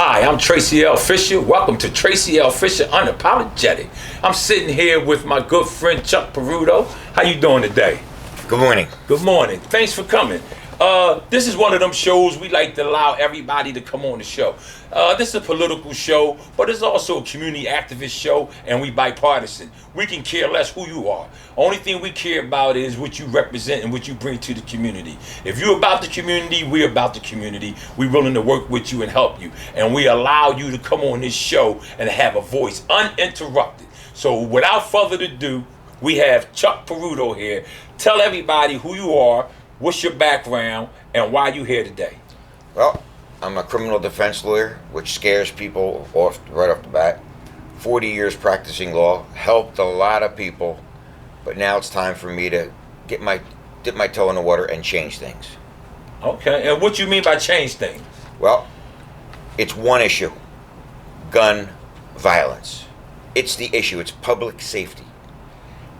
Hi, I'm Tracey L Fisher. Welcome to Tracey L Fisher Unapologetic. I'm sitting here with my good friend Chuck Peruto. How you doing today? Good morning. Good morning. Thanks for coming. This is one of them shows we like to allow everybody to come on the show. This is a political show, but it's also a community activist show, and we bipartisan. We can care less who you are. Only thing we care about is what you represent and what you bring to the community. If you're about the community, we're about the community. We're willing to work with you and help you. And we allow you to come on this show and have a voice uninterrupted. So without further ado, we have Chuck Peruto here. Tell everybody who you are, what's your background, and why you here today. Well, I'm a criminal defense lawyer, which scares people right off the bat. 40 years practicing law, helped a lot of people, but now it's time for me to dip my toe in the water and change things. Okay, and what you mean by change things? Well, it's one issue: gun violence. It's the issue. It's public safety.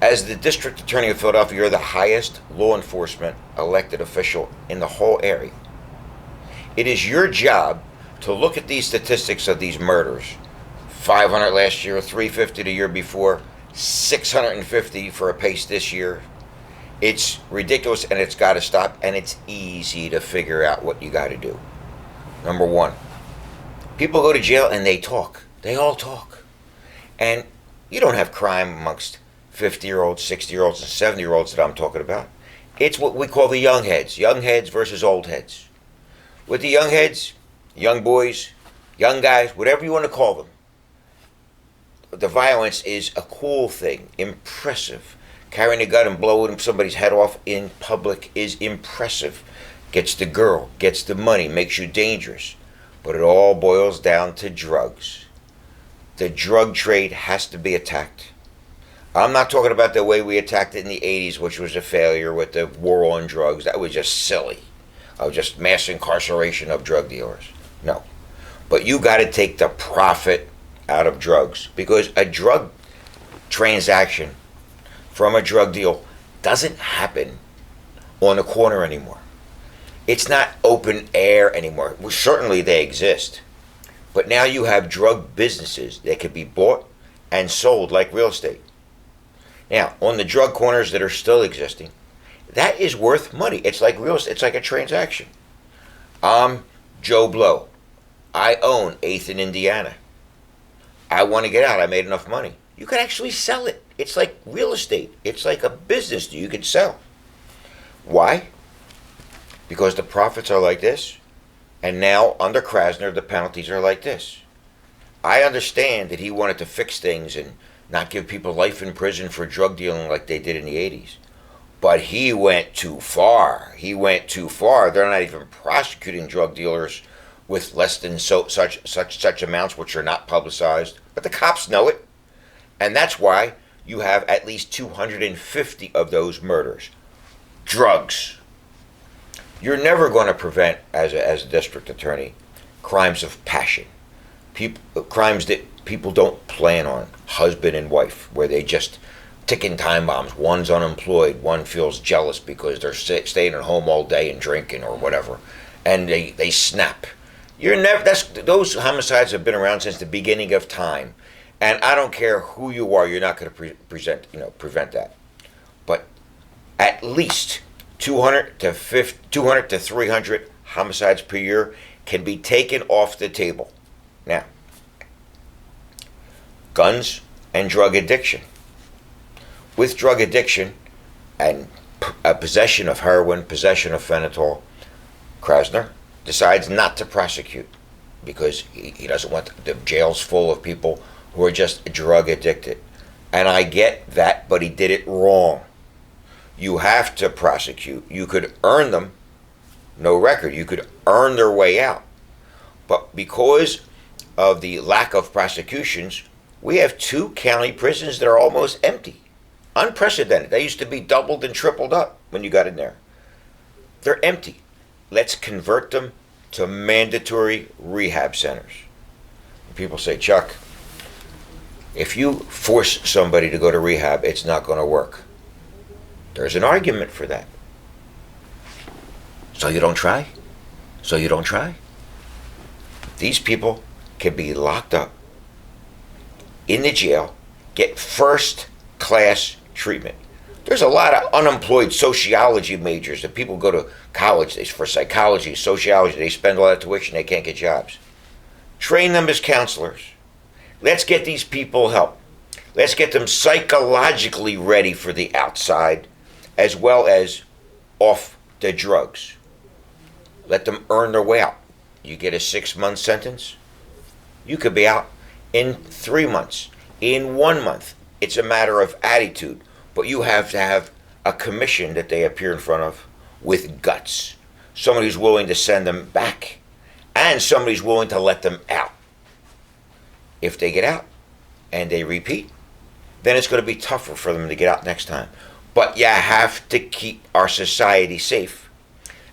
As the District Attorney of Philadelphia, you're the highest law enforcement elected official in the whole area. It is your job to look at these statistics of these murders. 500 last year, 350 the year before, 650 for a pace this year. It's ridiculous, and it's got to stop, and it's easy to figure out what you got to do. Number one, people go to jail and they talk. They all talk. And you don't have crime amongst 50-year-olds, 60-year-olds, and 70-year-olds that I'm talking about. It's what we call the young heads versus old heads. With the young heads, young boys, young guys, whatever you want to call them, the violence is a cool thing, impressive. Carrying a gun and blowing somebody's head off in public is impressive. Gets the girl, gets the money, makes you dangerous. But it all boils down to drugs. The drug trade has to be attacked. I'm not talking about the way we attacked it in the 80s, which was a failure with the war on drugs. That was just silly. Just mass incarceration of drug dealers. No. But you got to take the profit out of drugs, because a drug transaction from a drug deal doesn't happen on the corner anymore. It's not open air anymore. Well, certainly they exist. But now you have drug businesses that can be bought and sold like real estate. Now, on the drug corners that are still existing, that is worth money. It's like real estate. It's like a transaction. I'm Joe Blow. I own 8th in Indiana. I want to get out. I made enough money. You can actually sell it. It's like real estate. It's like a business that you can sell. Why? Because the profits are like this, and now under Krasner, the penalties are like this. I understand that he wanted to fix things and not give people life in prison for drug dealing like they did in the 80s. But he went too far. He went too far. They're not even prosecuting drug dealers with less than such amounts, which are not publicized. But the cops know it. And that's why you have at least 250 of those murders. Drugs. You're never going to prevent, as a district attorney, crimes of passion. Crimes that people don't plan on. Husband and wife, where they just ticking time bombs. One's unemployed, one feels jealous because they're staying at home all day and drinking or whatever, and they snap. Those homicides have been around since the beginning of time, and I don't care who you are, you're not going to prevent that. But at least 200 to 300 homicides per year can be taken off the table. Now, guns and drug addiction. With drug addiction and possession of heroin, possession of fentanyl, Krasner decides not to prosecute because he doesn't want the jails full of people who are just drug addicted. And I get that, but he did it wrong. You have to prosecute. You could earn them, no record. You could earn their way out. But because of the lack of prosecutions, we have 2 county prisons that are almost empty. Unprecedented. They used to be doubled and tripled up when you got in there. They're empty. Let's convert them to mandatory rehab centers. People say, Chuck, if you force somebody to go to rehab, it's not going to work. There's an argument for that. So you don't try? These people can be locked up in the jail, get first class treatment. There's a lot of unemployed sociology majors that people go to college for psychology, sociology. They spend all that tuition, they can't get jobs. Train them as counselors. Let's get these people help. Let's get them psychologically ready for the outside as well as off the drugs. Let them earn their way out. You get a 6-month sentence, you could be out in 3 months, in 1 month. It's a matter of attitude, but you have to have a commission that they appear in front of with guts. Somebody who's willing to send them back, and somebody who's willing to let them out. If they get out and they repeat, then it's going to be tougher for them to get out next time. But you have to keep our society safe.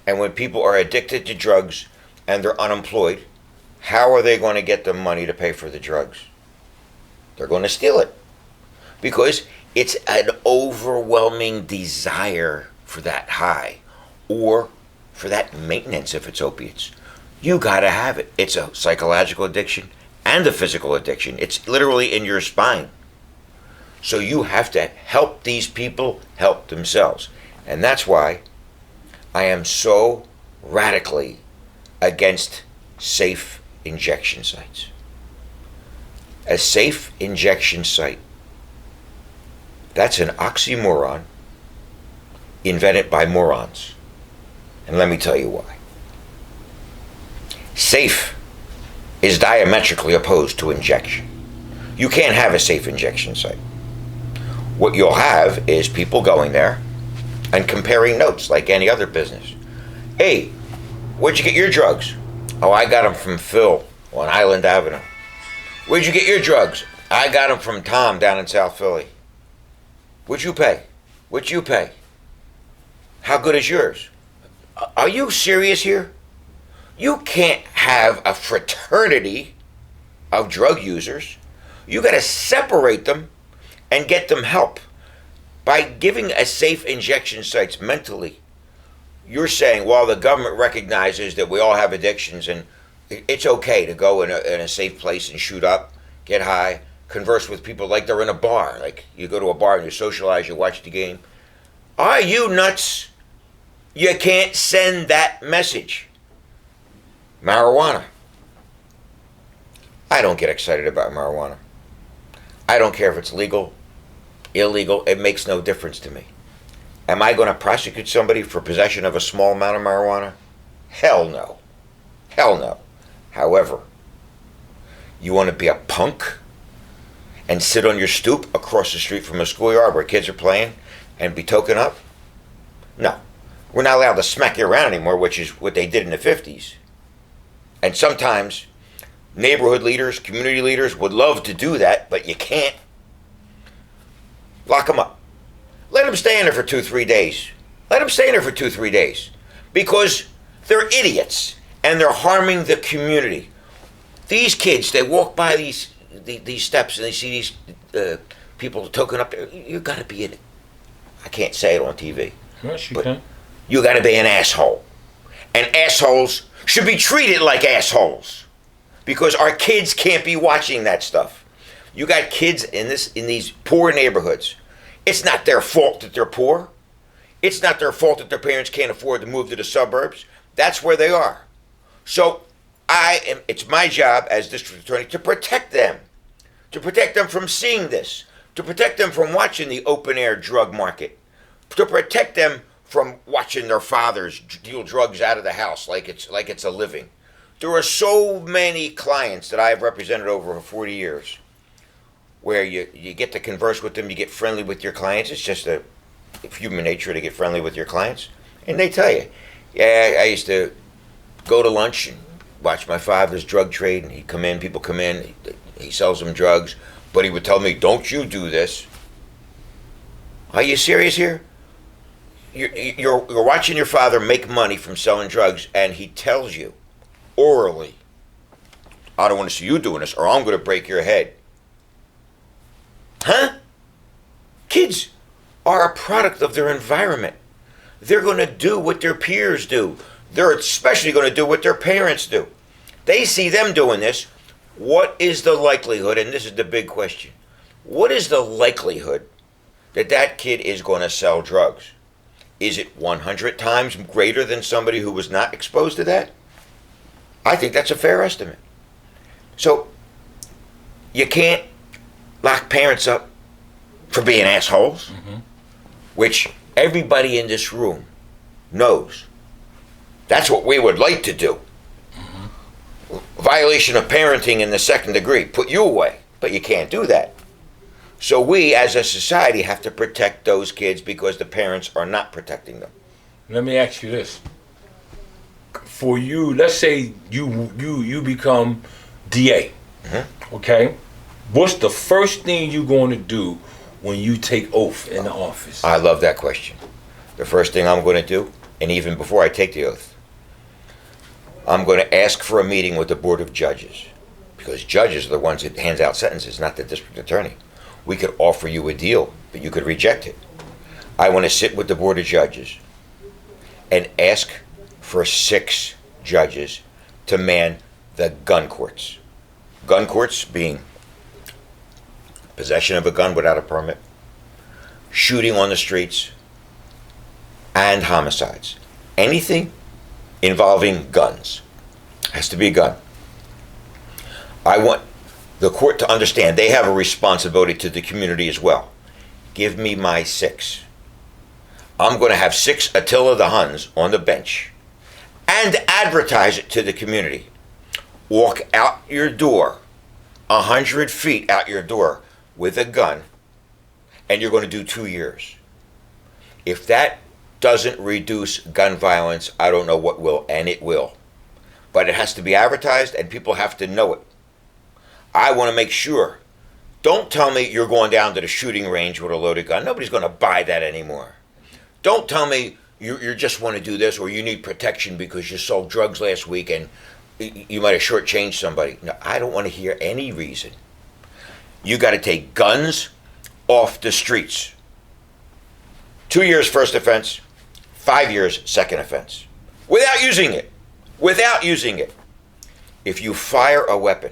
And when people are addicted to drugs and they're unemployed, how are they going to get the money to pay for the drugs? They're going to steal it. Because it's an overwhelming desire for that high or for that maintenance if it's opiates. You got to have it. It's a psychological addiction and a physical addiction. It's literally in your spine. So you have to help these people help themselves. And that's why I am so radically against safe injection sites. A safe injection site, that's an oxymoron invented by morons. And let me tell you why. Safe is diametrically opposed to injection. You can't have a safe injection site. What you'll have is people going there and comparing notes like any other business. Hey, where'd you get your drugs? Oh, I got them from Phil on Island Avenue. Where'd you get your drugs? I got them from Tom down in South Philly. What'd you pay? What'd you pay? How good is yours? Are you serious here? You can't have a fraternity of drug users. You got to separate them and get them help. By giving a safe injection sites mentally, you're saying, well, the government recognizes that we all have addictions and it's okay to go in a safe place and shoot up, get high, converse with people like they're in a bar. Like you go to a bar and you socialize, you watch the game. Are you nuts? You can't send that message. Marijuana. I don't get excited about marijuana. I don't care if it's legal, illegal, it makes no difference to me. Am I going to prosecute somebody for possession of a small amount of marijuana? Hell no. Hell no. However, you want to be a punk and sit on your stoop across the street from a schoolyard where kids are playing and be token up? No. We're not allowed to smack you around anymore, which is what they did in the 50s. And sometimes neighborhood leaders, community leaders would love to do that, but you can't. Lock them up. Let them stay in there for 2-3 days. Let them stay in there for 2-3 days. Because they're idiots and they're harming the community. These kids, they walk by these steps and they see these people token up there. You got to be in it. I can't say it on TV. Yes, you can. You got to be an asshole. And assholes should be treated like assholes. Because our kids can't be watching that stuff. You got kids in these poor neighborhoods. It's not their fault that they're poor. It's not their fault that their parents can't afford to move to the suburbs. That's where they are. So it's my job as district attorney to protect them. To protect them from seeing this. To protect them from watching the open air drug market. To protect them from watching their fathers deal drugs out of the house like it's a living. There are so many clients that I've represented over 40 years where you get to converse with them, you get friendly with your clients. It's just a human nature to get friendly with your clients. And they tell you, yeah, I used to go to lunch and watch my father's drug trade, and he'd come in, people come in, he sells them drugs, but he would tell me, don't you do this. Are you serious here? You're watching your father make money from selling drugs, and he tells you orally, I don't want to see you doing this, or I'm going to break your head. Huh? Kids are a product of their environment. They're going to do what their peers do. They're especially going to do what their parents do. They see them doing this. What is the likelihood, and this is the big question, what is the likelihood that that kid is going to sell drugs? Is it 100 times greater than somebody who was not exposed to that? I think that's a fair estimate. So, you can't lock parents up for being assholes, which everybody in this room knows. That's what we would like to do. Violation of parenting in the second degree, put you away, but you can't do that. So we, as a society, have to protect those kids because the parents are not protecting them. Let me ask you this. For you, let's say you become DA, okay? What's the first thing you're going to do when you take oath in the office? I love that question. The first thing I'm going to do, and even before I take the oath, I'm going to ask for a meeting with the Board of Judges, because judges are the ones that hands out sentences, not the district attorney. We could offer you a deal, but you could reject it. I want to sit with the Board of Judges and ask for 6 judges to man the gun courts. Gun courts being possession of a gun without a permit, shooting on the streets, and homicides. Anything involving guns has to be a gun. I want the court to understand they have a responsibility to the community as well. Give me my 6. I'm going to have 6 Attila the Huns on the bench and advertise it to the community. Walk out your door, 100 feet out your door with a gun, and you're going to do 2 years. If that doesn't reduce gun violence, I don't know what will, and it will. But it has to be advertised and people have to know it. I want to make sure. Don't tell me you're going down to the shooting range with a loaded gun. Nobody's going to buy that anymore. Don't tell me you just want to do this or you need protection because you sold drugs last week and you might have shortchanged somebody. No, I don't want to hear any reason. You got to take guns off the streets. 2 years first offense, 5 years second offense. Without using it. Without using it. If you fire a weapon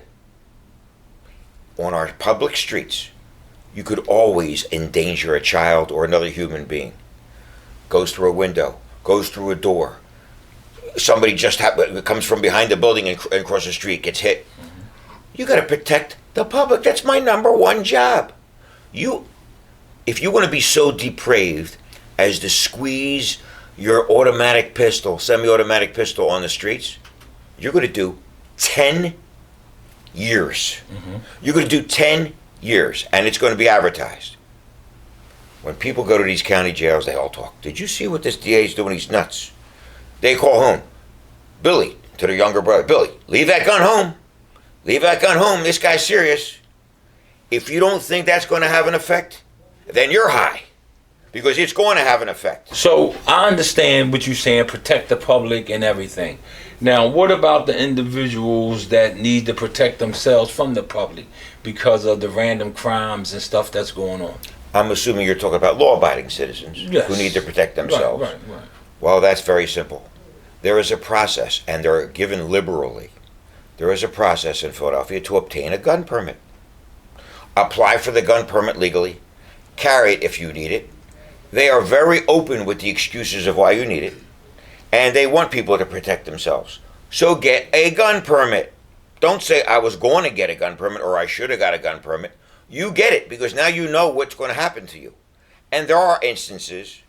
on our public streets, you could always endanger a child or another human being. Goes through a window, goes through a door. Somebody just comes from behind the building and across the street, gets hit. You got to protect the public. That's my number one job. If you want to be so depraved as to squeeze your automatic pistol, semi-automatic pistol on the streets, you're going to do 10 years. You're going to do 10 years, and it's going to be advertised. When people go to these county jails, they all talk. Did you see what this DA is doing? He's nuts. They call home. Billy, to their younger brother, Billy, leave that gun home. Leave that gun home. This guy's serious. If you don't think that's going to have an effect, then you're high. Because it's going to have an effect. So I understand what you're saying, protect the public and everything. Now, what about the individuals that need to protect themselves from the public because of the random crimes and stuff that's going on? I'm assuming you're talking about law-abiding citizens who need to protect themselves. Right. Well, that's very simple. There is a process, and they're given liberally. There is a process in Philadelphia to obtain a gun permit. Apply for the gun permit legally. Carry it if you need it. They are very open with the excuses of why you need it. And they want people to protect themselves. So get a gun permit. Don't say, I was going to get a gun permit or I should have got a gun permit. You get it because now you know what's going to happen to you. And there are instances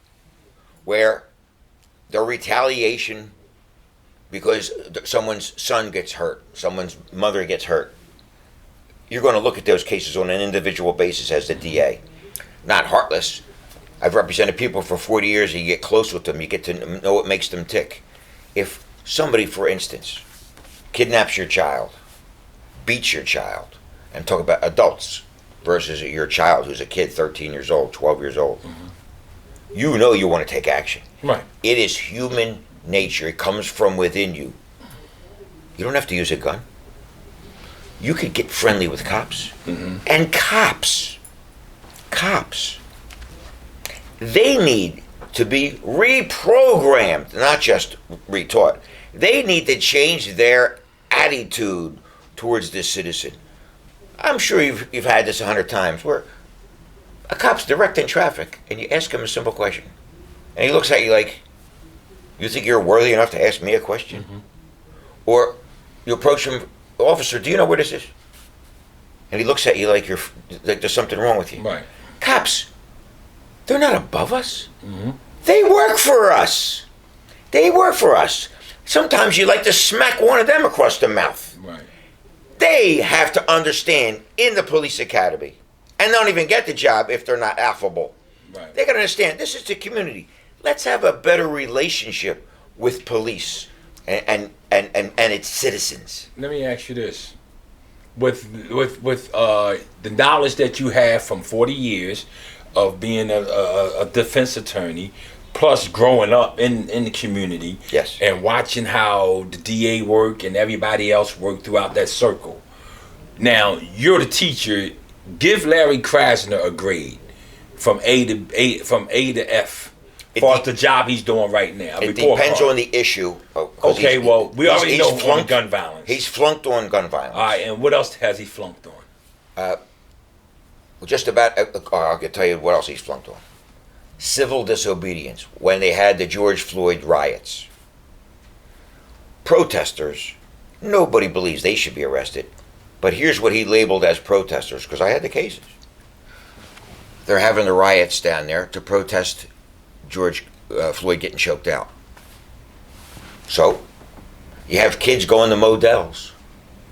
where the retaliation because someone's son gets hurt, someone's mother gets hurt. You're going to look at those cases on an individual basis as the DA. Not heartless. I've represented people for 40 years. You get close with them. You get to know what makes them tick. If somebody, for instance, kidnaps your child, beats your child, and talk about adults versus your child who's a kid, 13 years old, 12 years old, you know you want to take action. Right. It is human nature. It comes from within you. You don't have to use a gun. You could get friendly with cops. And cops, they need to be reprogrammed, not just retaught. They need to change their attitude towards this citizen. I'm sure you've had this 100 times where a cop's directing traffic and you ask him a simple question. And he looks at you like, you think you're worthy enough to ask me a question? Mm-hmm. Or you approach him, officer, do you know where this is? And he looks at you like like there's something wrong with you. Right. Cops, they're not above us. Mm-hmm. They work for us. They work for us. Sometimes you like to smack one of them across the mouth. Right. They have to understand in the police academy, and don't even get the job if they're not affable. Right. They gotta understand this is the community. Let's have a better relationship with police and its citizens. Let me ask you this: with the knowledge that you have from 40 years of being a defense attorney, plus growing up in the community, yes, and watching how the DA work and everybody else work throughout that circle. Now you're the teacher. Give Larry Krasner a grade from A to F for the job he's doing right now. It depends on the issue. Okay, well, we already know on gun violence. He's flunked on gun violence. All right, and what else has he flunked on? Just about, I'll tell you what else he's flunked on. Civil disobedience, when they had the George Floyd riots. Protesters, nobody believes they should be arrested. But here's what he labeled as protesters, because I had the cases. They're having the riots down there to protest George Floyd getting choked out. So, you have kids going to Modell's,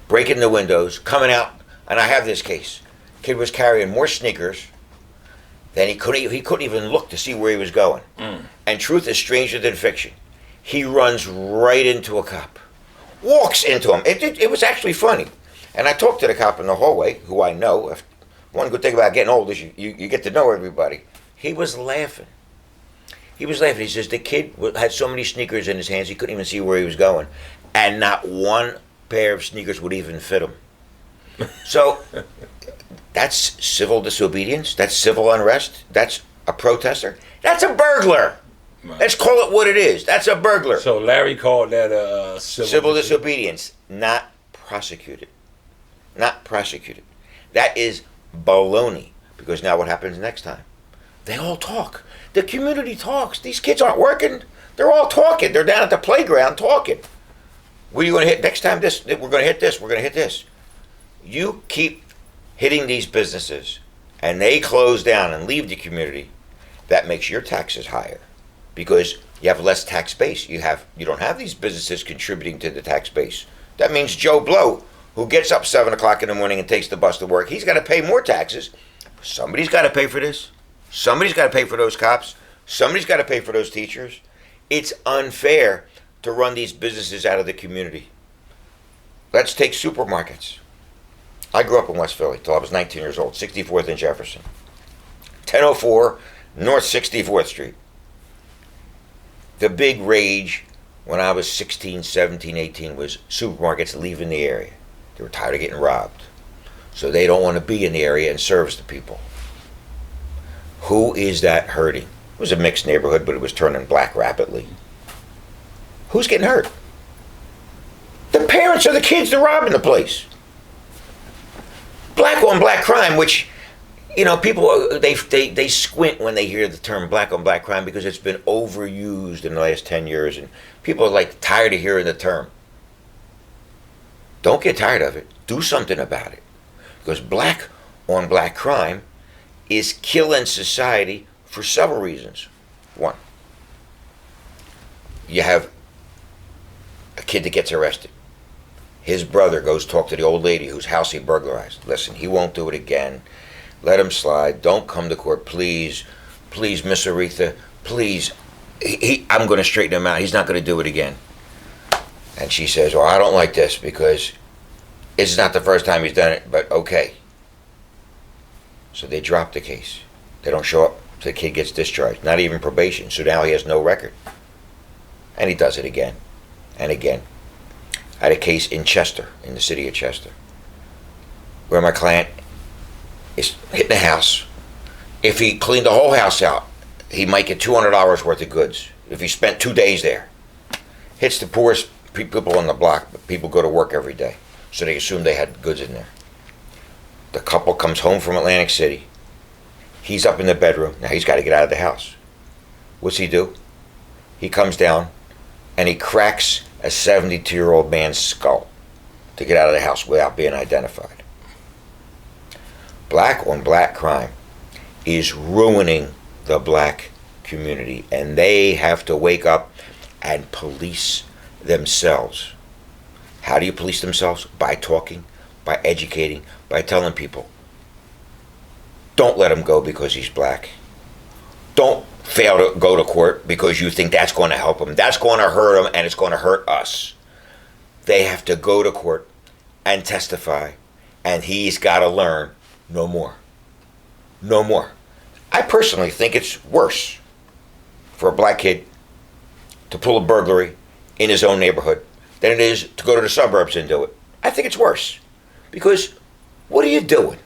breaking the windows, coming out, and I have this case. Kid was carrying more sneakers than he couldn't even look to see where he was going. And truth is stranger than fiction. He runs right into a cop, walks into him. It was actually funny. And I talked to the cop in the hallway, who I know. One good thing about getting old is you get to know everybody. He was laughing. He says the kid had so many sneakers in his hands he couldn't even see where he was going, and not one pair of sneakers would even fit him. So that's civil disobedience. That's civil unrest. That's a protester. That's a burglar. Right. Let's call it what it is. That's a burglar. So Larry called that civil disobedience, not prosecuted. Not prosecuted. That is baloney. Because now what happens next time? They all talk. The community talks. These kids aren't working. They're all talking. They're down at the playground talking. What are you going to hit next time? This. We're going to hit this. We're going to hit this. You keep hitting these businesses and they close down and leave the community, that makes your taxes higher because you have less tax base. You don't have these businesses contributing to the tax base. That means Joe Blow, who gets up 7 o'clock in the morning and takes the bus to work, he's got to pay more taxes. Somebody's got to pay for this. Somebody's got to pay for those cops. Somebody's got to pay for those teachers. It's unfair to run these businesses out of the community. Let's take supermarkets. I grew up in West Philly till I was 19 years old, 64th and Jefferson. 1004 North 64th Street. The big rage when I was 16, 17, 18 was supermarkets leaving the area. They were tired of getting robbed. So they don't want to be in the area and service the people. Who is that hurting? It was a mixed neighborhood, but it was turning black rapidly. Who's getting hurt? The parents of the kids that are robbing the place. Black on black crime, which, people, they squint when they hear the term black on black crime because it's been overused in the last 10 years and people are tired of hearing the term. Don't get tired of it. Do something about it. Because black on black crime is killing society for several reasons. One, you have a kid that gets arrested. His brother goes talk to the old lady whose house he burglarized. Listen, he won't do it again. Let him slide. Don't come to court, please. Please, Miss Aretha, please. I'm going to straighten him out. He's not going to do it again. And she says, well, I don't like this because it's not the first time he's done it, but okay. So they drop the case. They don't show up. So the kid gets discharged. Not even probation. So now he has no record. And he does it again and again. I had a case in Chester, in the city of Chester, where my client is hitting a house. If he cleaned the whole house out, he might get $200 worth of goods. If he spent 2 days there. Hits the poorest people on the block, but people go to work every day. So they assumed they had goods in there. The couple comes home from Atlantic City. He's up in the bedroom. Now he's got to get out of the house. What's he do? He comes down and he cracks a 72-year-old man's skull to get out of the house without being identified. Black on black crime is ruining the black community, and they have to wake up and police themselves. How do you police themselves? By talking, by educating, by telling people, don't let him go because he's black. Don't fail to go to court because you think that's going to help him. That's going to hurt him, and it's going to hurt us. They have to go to court and testify, and he's got to learn no more. No more. I personally think it's worse for a black kid to pull a burglary in his own neighborhood than it is to go to the suburbs and do it. I think it's worse. Because what are you doing?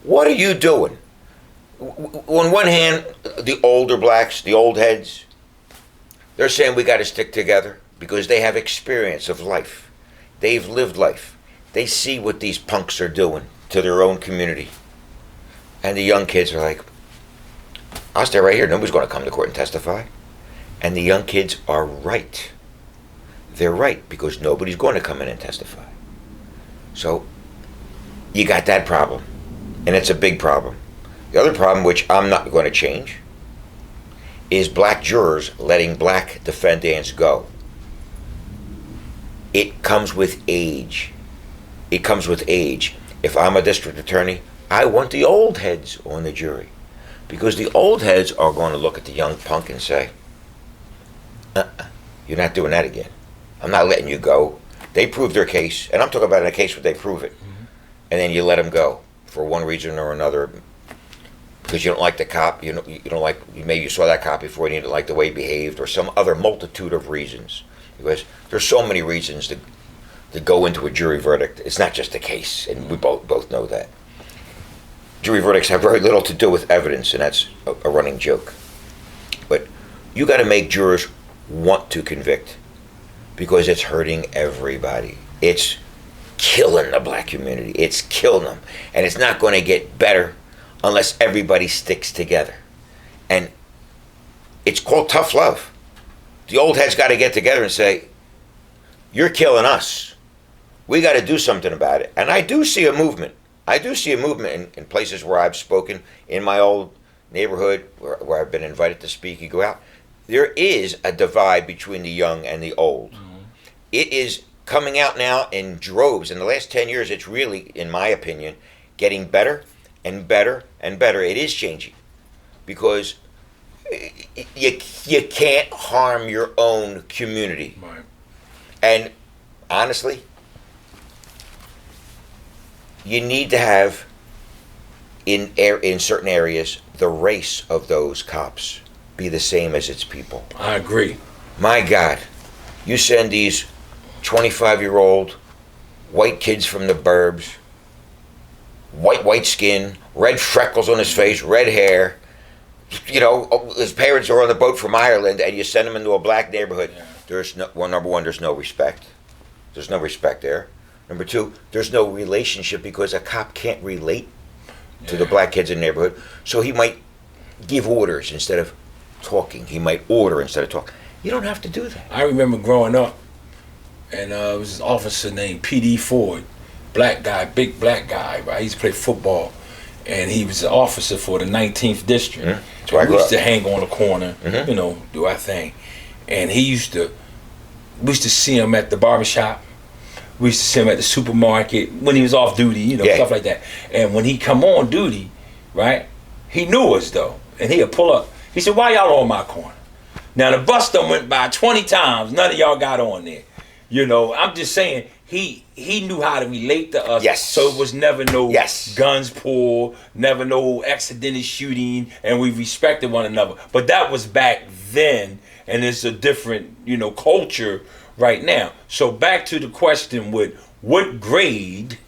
What are you doing? On one hand, the older blacks, the old heads, they're saying we got to stick together because they have experience of life. They've lived life. They see what these punks are doing to their own community. And the young kids are like, I'll stay right here. Nobody's going to come to court and testify. And the young kids are right. They're right because nobody's going to come in and testify. So you got that problem. And it's a big problem. The other problem, which I'm not going to change, is black jurors letting black defendants go. It comes with age. It comes with age. If I'm a district attorney, I want the old heads on the jury. Because the old heads are going to look at the young punk and say, you're not doing that again. I'm not letting you go. They prove their case, and I'm talking about in a case where they prove it. Mm-hmm. And then you let them go for one reason or another. Because you don't like the cop, you don't like, maybe you saw that cop before and you didn't like the way he behaved, or some other multitude of reasons. Because there's so many reasons to go into a jury verdict. It's not just a case, and we both know that. Jury verdicts have very little to do with evidence, and that's a running joke. But you got to make jurors want to convict, because it's hurting everybody. It's killing the black community. It's killing them. And it's not going to get better unless everybody sticks together. And it's called tough love. The old heads got to get together and say, you're killing us. We got to do something about it. And I do see a movement. I do see a movement in places where I've spoken, in my old neighborhood where I've been invited to speak. You go out. There is a divide between the young and the old. Mm-hmm. It is coming out now in droves. In the last 10 years, it's really, in my opinion, getting better and better and better. It is changing because you can't harm your own community. Right. And honestly, you need to have in certain areas the race of those cops be the same as its people. I agree. My God, you send these 25-year-old white kids from the burbs, white skin, red freckles on his face, red hair. You know, his parents are on the boat from Ireland, and you send them into a black neighborhood. Yeah. There's no, well, number one, there's no respect. There's no respect there. Number two, there's no relationship because a cop can't relate to the black kids in the neighborhood. So he might give orders instead of talking. He might order instead of talking. You don't have to do that. I remember growing up, and it was an officer named P.D. Ford, black guy, big black guy, right? He used to play football, and he was an officer for the 19th District. Mm-hmm. That's where we used to hang on the corner, mm-hmm. you know, do our thing. And we used to see him at the barbershop. We used to see him at the supermarket when he was off duty, you know, stuff like that. And when he come on duty, right, he knew us, though. And he'd pull up. He said, why y'all on my corner? Now, the bus done went by 20 times. None of y'all got on there. You know, I'm just saying, he knew how to relate to us. Yes. So it was never no guns pulled, never no accidental shooting, and we respected one another. But that was back then, and it's a different, you know, culture right now. So back to the question with what grade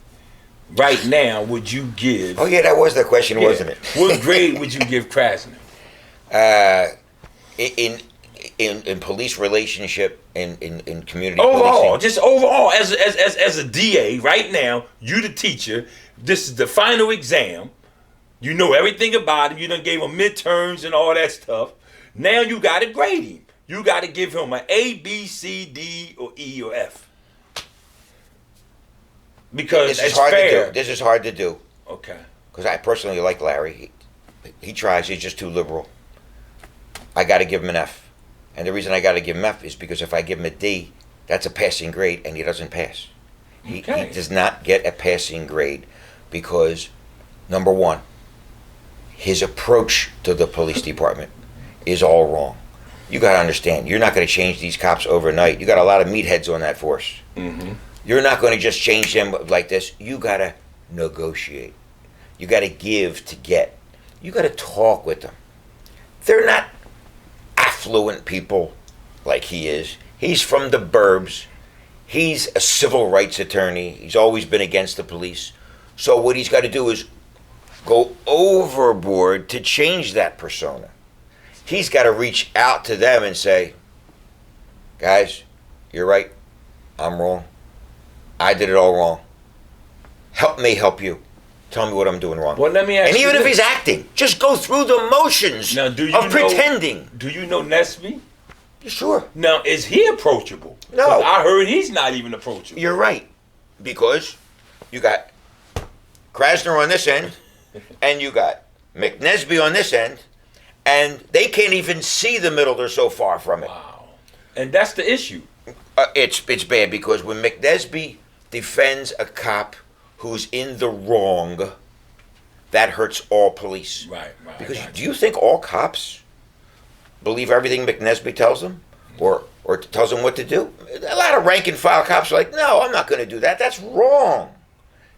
right now would you give? Oh yeah, that was the question, wasn't it? What grade would you give Krasner? in police relationship, in community Overall, policing. just overall, as a DA, right now, you the teacher. This is the final exam. You know everything about him. You done gave him midterms and all that stuff. Now you got to grade him. You got to give him an A, B, C, D, or E, or F. Because This is it's hard fair. to do. This is hard to do. Okay. Because I personally like Larry. He tries. He's just too liberal. I got to give him an F. And the reason I got to give him F is because if I give him a D, that's a passing grade, and he doesn't pass. He does not get a passing grade because, number one, his approach to the police department is all wrong. You got to understand, you're not going to change these cops overnight. You got a lot of meatheads on that force. Mm-hmm. You're not going to just change them like this. You got to negotiate. You got to give to get. You got to talk with them. They're not affluent people like he is. He's from the burbs. He's a civil rights attorney. He's always been against the police. So what he's got to do is go overboard to change that persona. He's got to reach out to them and say, guys, you're right. I'm wrong. I did it all wrong. Help me help you. Tell me what I'm doing wrong. Well, let me ask and you even if this. he's acting, just go through the motions Now, of pretending. Do you know Nesby? Sure. Now, is he approachable? No. 'Cause I heard he's not even approachable. You're right. Because you got Krasner on this end, and you got McNesby on this end, and they can't even see the middle. They're so far from it. Wow. And that's the issue. It's bad because when McNesby defends a cop who's in the wrong, that hurts all police. Right. Because do you think all cops believe everything McNesby tells them, or tells them what to do? A lot of rank and file cops are like, no, I'm not going to do that. That's wrong.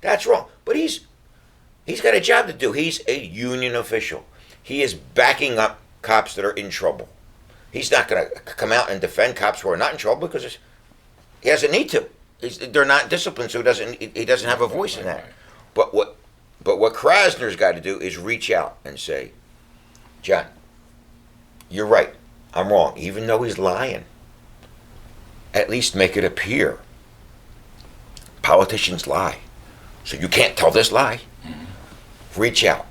That's wrong. But he's got a job to do. He's a union official. He is backing up cops that are in trouble. He's not going to come out and defend cops who are not in trouble because he doesn't need to. They're not disciplined, so he doesn't have a voice in that. But what Krasner's got to do is reach out and say, John, you're right. I'm wrong. Even though he's lying, at least make it appear. Politicians lie. So you can't tell this lie. Reach out.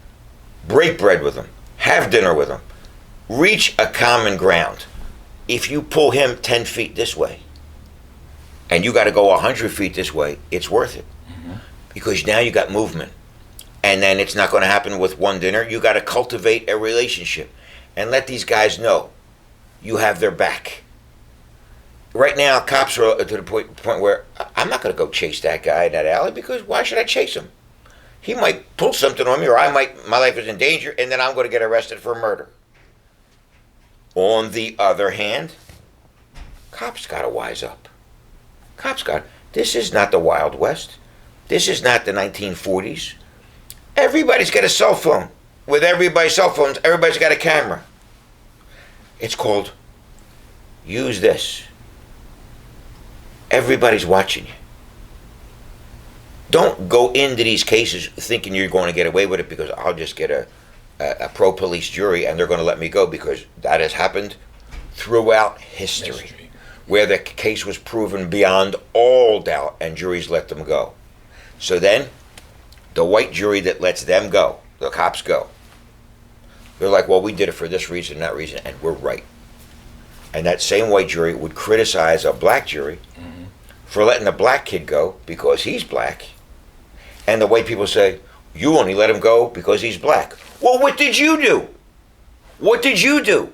Break bread with him. Have dinner with him. Reach a common ground. If you pull him 10 feet this way, and you got to go 100 feet this way, it's worth it. Because now you got movement. And then it's not going to happen with one dinner. You got to cultivate a relationship. And let these guys know you have their back. Right now, cops are to the point where I'm not going to go chase that guy in that alley because why should I chase him? He might pull something on me, or my life is in danger, and then I'm going to get arrested for murder. On the other hand, cops got to wise up. This is not the Wild West. This is not the 1940s. Everybody's got a cell phone. With everybody's cell phones, everybody's got a camera. It's called use this. Everybody's watching you. Don't go into these cases thinking you're going to get away with it because I'll just get a pro-police jury and they're going to let me go, because that has happened throughout history. Where the case was proven beyond all doubt and juries let them go. So then, the white jury that lets them go, the cops go, they're like, well, we did it for this reason, that reason, and we're right. And that same white jury would criticize a black jury for letting the black kid go because he's black. And the white people say, you only let him go because he's black. Well, what did you do? What did you do?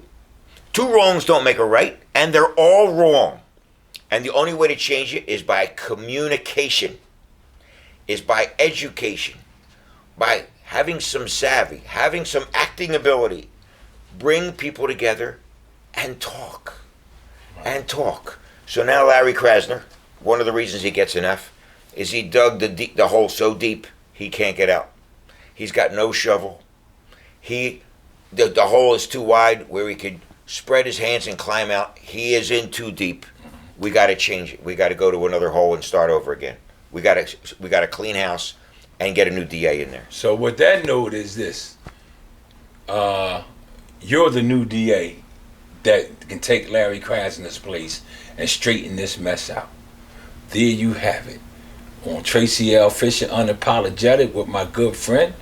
Two wrongs don't make a right, and they're all wrong. And the only way to change it is by communication, is by education, by having some savvy, having some acting ability. Bring people together and talk. And talk. So now Larry Krasner, one of the reasons he gets an F is he dug the hole so deep he can't get out. He's got no shovel. The hole is too wide where he could spread his hands and climb out. He is in too deep. We got to change it. We got to go to another hole and start over again. We got to clean house and get a new DA in there. So with that note is this: you're the new DA. that can take Larry Krasner's place and straighten this mess out. There you have it. On Tracey L Fisher Unapologetic with my good friend,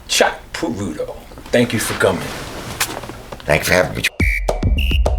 Chuck Peruto. Thank you for coming. Thanks for having me.